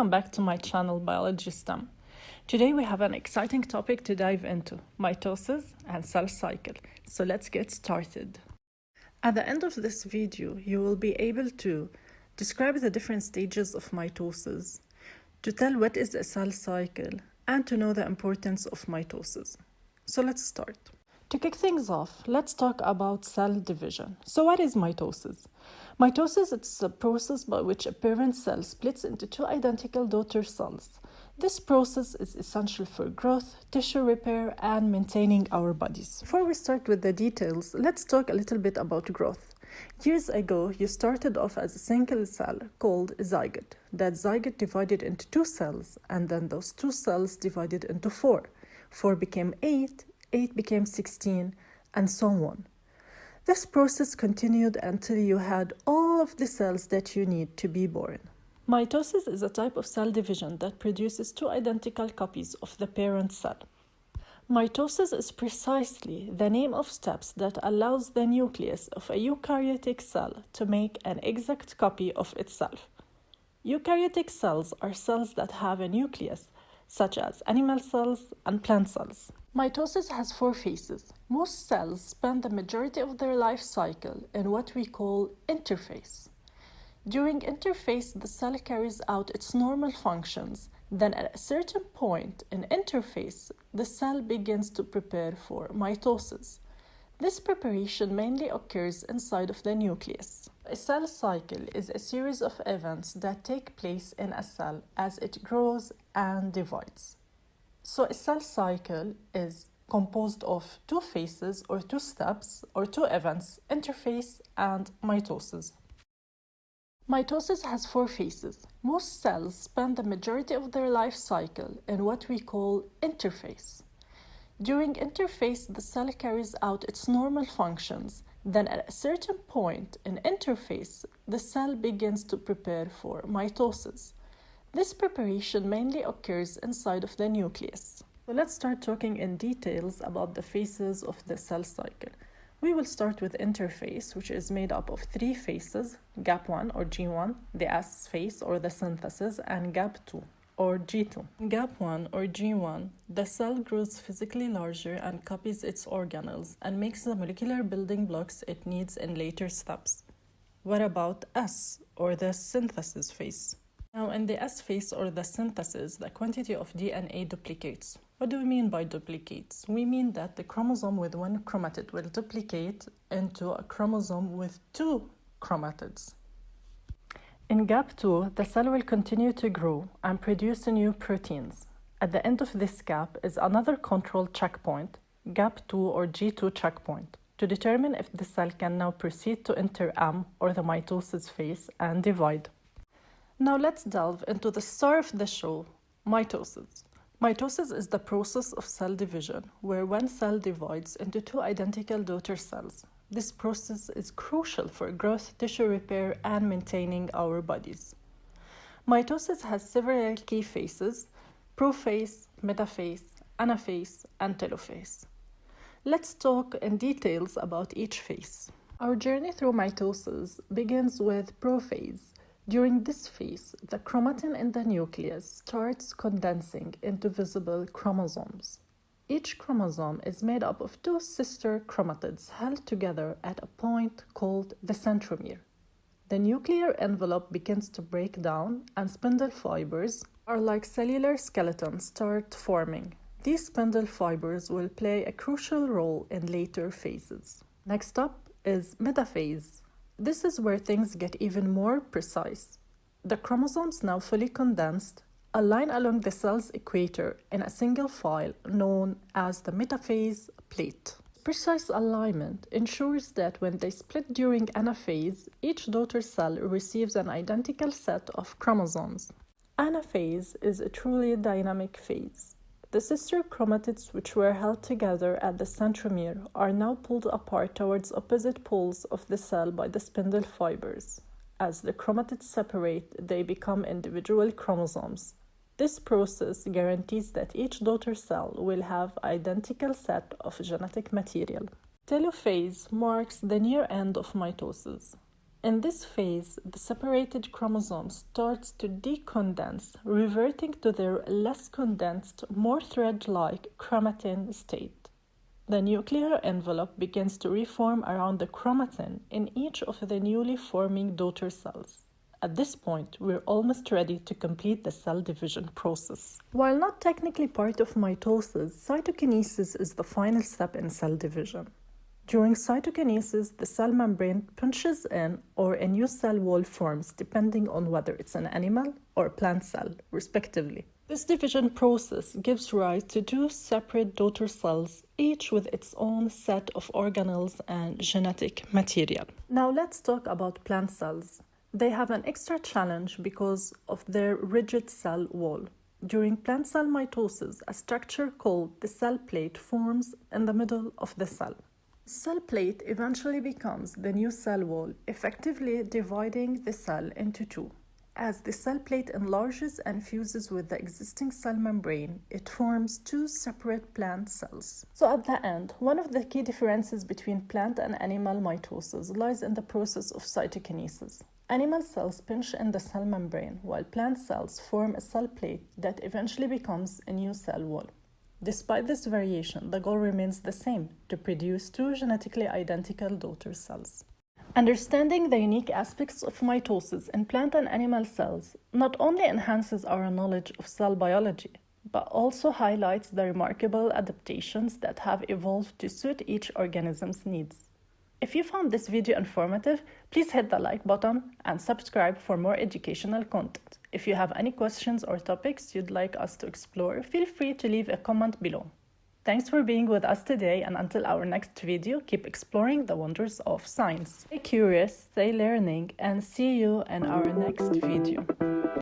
Welcome back to my channel, Biology STEM. Today we have an exciting topic to dive into, mitosis and cell cycle. So let's get started. At the end of this video, you will be able to describe the different stages of mitosis, to tell what is a cell cycle, and to know the importance of mitosis. So let's start. To kick things off, let's talk about cell division. So what is mitosis? Mitosis is a process by which a parent cell splits into two identical daughter cells. This process is essential for growth, tissue repair, and maintaining our bodies. Before we start with the details, let's talk a little bit about growth. Years ago, you started off as a single cell called a zygote. That zygote divided into two cells, and then those two cells divided into four. 4 became 8, 8 became 16, and so on. This process continued until you had all of the cells that you need to be born. Mitosis is a type of cell division that produces two identical copies of the parent cell. Mitosis is precisely the name of steps that allows the nucleus of a eukaryotic cell to make an exact copy of itself. Eukaryotic cells are cells that have a nucleus, such as animal cells and plant cells. Mitosis has 4 phases. Most cells spend the majority of their life cycle in what we call interphase. During interphase, the cell carries out its normal functions. Then at a certain point in interphase, the cell begins to prepare for mitosis. This preparation mainly occurs inside of the nucleus. A cell cycle is a series of events that take place in a cell as it grows and divides. So a cell cycle is composed of 2 phases or 2 steps or 2 events, interphase and mitosis. Mitosis has 4 phases. Most cells spend the majority of their life cycle in what we call interphase. During interphase, the cell carries out its normal functions. Then at a certain point in interphase, the cell begins to prepare for mitosis. This preparation mainly occurs inside of the nucleus. So let's start talking in details about the phases of the cell cycle. We will start with interphase, which is made up of 3 phases, gap 1 or G1, the S phase or the synthesis, and gap 2 or G2. In gap 1 or G1, the cell grows physically larger and copies its organelles and makes the molecular building blocks it needs in later steps. What about S or the synthesis phase? Now, in the S phase or the synthesis, the quantity of DNA duplicates. What do we mean by duplicates? We mean that the chromosome with 1 chromatid will duplicate into a chromosome with 2 chromatids. In gap 2, the cell will continue to grow and produce new proteins. At the end of this gap is another control checkpoint, gap 2 or G2 checkpoint, to determine if the cell can now proceed to enter M or the mitosis phase and divide. Now let's delve into the star of the show, mitosis. Mitosis is the process of cell division, where one cell divides into 2 identical daughter cells. This process is crucial for growth, tissue repair, and maintaining our bodies. Mitosis has several key phases: prophase, metaphase, anaphase, and telophase. Let's talk in details about each phase. Our journey through mitosis begins with prophase. During this phase, the chromatin in the nucleus starts condensing into visible chromosomes. Each chromosome is made up of 2 sister chromatids held together at a point called the centromere. The nuclear envelope begins to break down, and spindle fibers, are like cellular skeletons, start forming. These spindle fibers will play a crucial role in later phases. Next up is metaphase. This is where things get even more precise. The chromosomes, now fully condensed, align along the cell's equator in a single file known as the metaphase plate. Precise alignment ensures that when they split during anaphase, each daughter cell receives an identical set of chromosomes. Anaphase is a truly dynamic phase. The sister chromatids, which were held together at the centromere, are now pulled apart towards opposite poles of the cell by the spindle fibers. As the chromatids separate, they become individual chromosomes. This process guarantees that each daughter cell will have an identical set of genetic material. Telophase marks the near end of mitosis. In this phase, the separated chromosome starts to decondense, reverting to their less condensed, more thread-like chromatin state. The nuclear envelope begins to reform around the chromatin in each of the newly forming daughter cells. At this point, we're almost ready to complete the cell division process. While not technically part of mitosis, cytokinesis is the final step in cell division. During cytokinesis, the cell membrane punches in or a new cell wall forms depending on whether it's an animal or plant cell, respectively. This division process gives rise to two separate daughter cells, each with its own set of organelles and genetic material. Now let's talk about plant cells. They have an extra challenge because of their rigid cell wall. During plant cell mitosis, a structure called the cell plate forms in the middle of the cell. The cell plate eventually becomes the new cell wall, effectively dividing the cell into two. As the cell plate enlarges and fuses with the existing cell membrane, it forms two separate plant cells. So at the end, one of the key differences between plant and animal mitosis lies in the process of cytokinesis. Animal cells pinch in the cell membrane, while plant cells form a cell plate that eventually becomes a new cell wall. Despite this variation, the goal remains the same: to produce two genetically identical daughter cells. Understanding the unique aspects of mitosis in plant and animal cells not only enhances our knowledge of cell biology, but also highlights the remarkable adaptations that have evolved to suit each organism's needs. If you found this video informative, please hit the like button and subscribe for more educational content. If you have any questions or topics you'd like us to explore, feel free to leave a comment below. Thanks for being with us today, and until our next video, keep exploring the wonders of science. Stay curious, stay learning, and see you in our next video.